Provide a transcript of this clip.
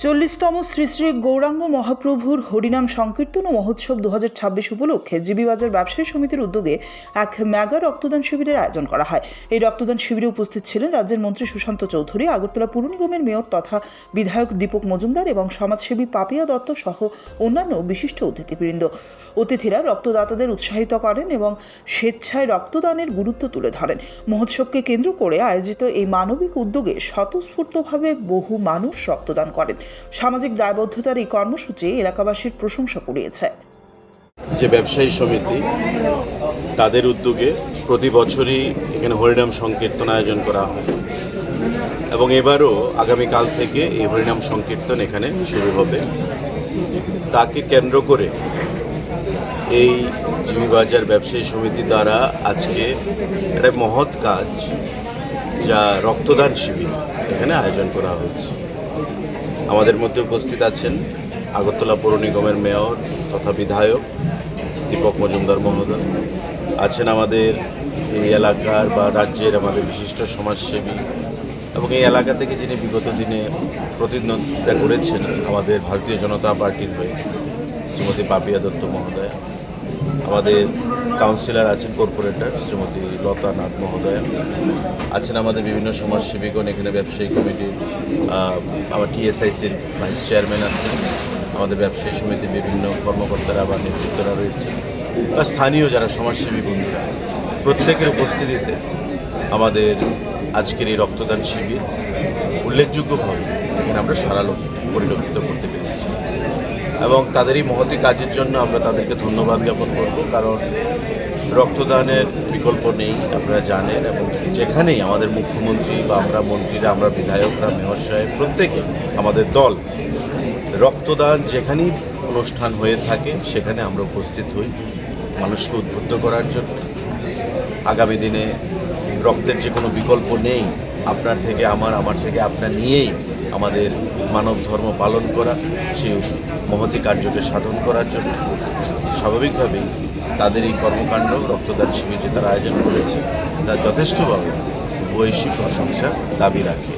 40তম শ্রী শ্রী গৌরাঙ্গ মহাপ্রভুর হরিনাম সংকীর্তন ও মহোৎসব 2026 উপলক্ষে জিবি বাজার ব্যবসায়ী সমিতির উদ্যোগে এক মেগা রক্তদান শিবিরের আয়োজন করা হয়। এই রক্তদান শিবিরে উপস্থিত ছিলেন রাজ্যের মন্ত্রী সুশান্ত চৌধুরী, আগরতলা পুর নিগমের মেয়র তথা বিধায়ক দীপক মজুমদার এবং সমাজসেবী পাপিয়া দত্ত সহ অন্যান্য বিশিষ্ট অতিথিবৃন্দ। অতিথিরা রক্তদাতাদের উৎসাহিত করেন এবং স্বেচ্ছায় রক্তদানের গুরুত্ব তুলে ধরেন। মহোৎসবকে কেন্দ্র করে আয়োজিত এই মানবিক উদ্যোগে স্বতঃস্ফূর্তভাবে বহু মানুষ রক্তদান করেন। সামাজিক দায়বদ্ধতার এই কর্মসূচি এলাকাবাসীর প্রশংসা কুড়িয়েছে। যে ব্যবসায়ী সমিতি তাদের উদ্যোগে প্রতি বছরই এখানে হরিনাম সংকীর্তন আয়োজন করা হয় এবং এবারও আগামীকাল থেকে এই হরিনাম সংকীর্তন এখানে শুরু হবে। তাকে কেন্দ্র করে এই জিবি বাজার ব্যবসায়ী সমিতি দ্বারা আজকে একটা মহৎ কাজ, যা রক্তদান শিবির এখানে আয়োজন করা হয়েছে। আমাদের মধ্যে উপস্থিত আছেন আগরতলা পৌর নিগমের মেয়র তথা বিধায়ক দীপক মজুমদার মহোদয়, আছেন আমাদের এই এলাকার বা রাজ্যের আমাদের বিশিষ্ট সমাজসেবী এবং এই এলাকা থেকে যিনি বিগত দিনে প্রতিদ্বন্দ্বিতা করেছেন আমাদের ভারতীয় জনতা পার্টির হয়ে শ্রীমতী পাপিয়া দত্ত মহোদয়, আমাদের কাউন্সিলর আছেন কর্পোরেটর শ্রীমতী লতা নাথ মহোদয়, আছেন আমাদের বিভিন্ন সমাজসেবীগণ, এখানে ব্যবসায়ী কমিটির আমার টিএসআইসির ভাইস চেয়ারম্যান আছেন, আমাদের ব্যবসায়ী সমিতির বিভিন্ন কর্মকর্তারা বা নেতৃত্বরা রয়েছে, বা স্থানীয় যারা সমাজসেবী বন্ধুরা, প্রত্যেকের উপস্থিতিতে আমাদের আজকের এই রক্তদান শিবির উল্লেখযোগ্যভাবে এখানে আমরা সারালো পরিলক্ষিত করতে পেরেছি এবং তাদের এই মহতী কাজের জন্য আমরা তাদেরকে ধন্যবাদ জ্ঞাপন করব। কারণ রক্তদানের বিকল্প নেই, আপনারা জানেন, এবং যেখানেই আমাদের মুখ্যমন্ত্রী বা আমরা মন্ত্রীরা, আমরা বিধায়করা, মেয়র সাহেব, প্রত্যেকে আমাদের দল রক্তদান যেখানেই অনুষ্ঠান হয়ে থাকে সেখানে আমরা উপস্থিত হই মানুষকে উদ্বুদ্ধ করার জন্য। আগামী দিনে রক্তের যে কোনো বিকল্প নেই, আপনার থেকে আমার থেকে আপনার নিয়েই আমাদের মানব ধর্ম পালন করা, সেই মহতী কার্যকে সাধন করার জন্য স্বাভাবিকভাবেই তাদের এই কর্মকাণ্ড রক্তদান শিবির যে তারা আয়োজন করেছে তা যথেষ্টভাবে বৈশ্বিক প্রশংসার দাবি রাখে।